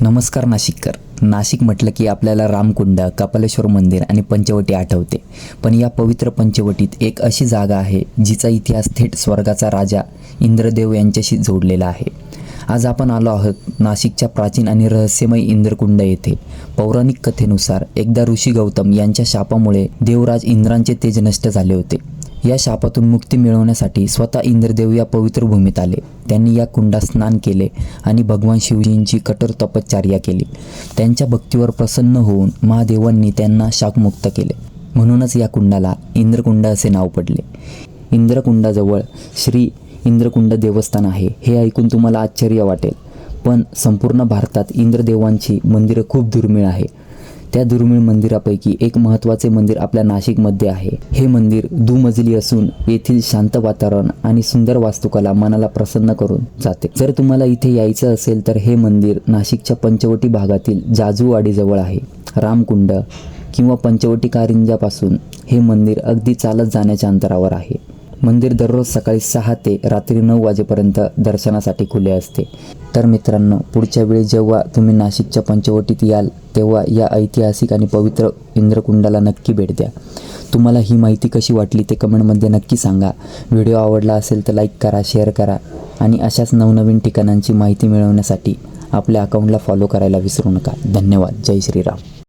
नमस्कार नाशिककर. नाशिक म्हटलं की आपल्याला रामकुंड, कपालेश्वर मंदिर आणि पंचवटी आठवते. पण या पवित्र पंचवटीत एक अशी जागा आहे जिचा इतिहास थेट स्वर्गाचा राजा इंद्रदेव यांच्याशी जोडलेला आहे. आज आपण आलो आहोत नाशिकच्या प्राचीन आणि रहस्यमय इंद्रकुंड येथे. पौराणिक कथेनुसार एकदा ऋषी गौतम यांच्या शापामुळे देवराज इंद्रांचे तेज नष्ट झाले होते. या शापातून मुक्ती मिळवण्यासाठी स्वतः इंद्रदेव या पवित्र भूमीत आले. त्यांनी या कुंडात स्नान केले आणि भगवान शिवजींची कठोर तपश्चर्या केली. त्यांच्या भक्तीवर प्रसन्न होऊन महादेवांनी त्यांना शापमुक्त केले. म्हणूनच या कुंडाला इंद्रकुंड असे नाव पडले. इंद्रकुंडाजवळ श्री इंद्रकुंड देवस्थान आहे. हे ऐकून तुम्हाला आश्चर्य वाटेल, पण संपूर्ण भारतात इंद्रदेवांची मंदिरं खूप दुर्मिळ आहे. त्या दुर्मिळ मंदिरापैकी एक महत्त्वाचे मंदिर आपल्या नाशिकमध्ये आहे. हे मंदिर दुमजली असून येथील शांत वातावरण आणि सुंदर वास्तुकला मनाला प्रसन्न करून जाते. जर तुम्हाला इथे यायचं असेल तर हे मंदिर नाशिकच्या पंचवटी भागातील जाजूवाडीजवळ आहे. रामकुंड किंवा पंचवटी कारंजापासून हे मंदिर अगदी चालत जाण्याच्या अंतरावर आहे. मंदिर दररोज सकाळी 6 ते रात्री 9 वाजेपर्यंत दर्शनासाठी खुले असते. तर मित्रांनो, पुढच्या वेळी जेव्हा तुम्ही नाशिकच्या पंचवटीत याल तेव्हा या ऐतिहासिक आणि पवित्र इंद्रकुंडाला नक्की भेट द्या. तुम्हाला ही माहिती कशी वाटली ते कमेंटमध्ये नक्की सांगा. व्हिडिओ आवडला असेल तर लाईक करा, शेअर करा आणि अशाच नवनवीन ठिकाणांची माहिती मिळवण्यासाठी आपल्या अकाउंटला फॉलो करायला विसरू नका. धन्यवाद. जय श्रीराम.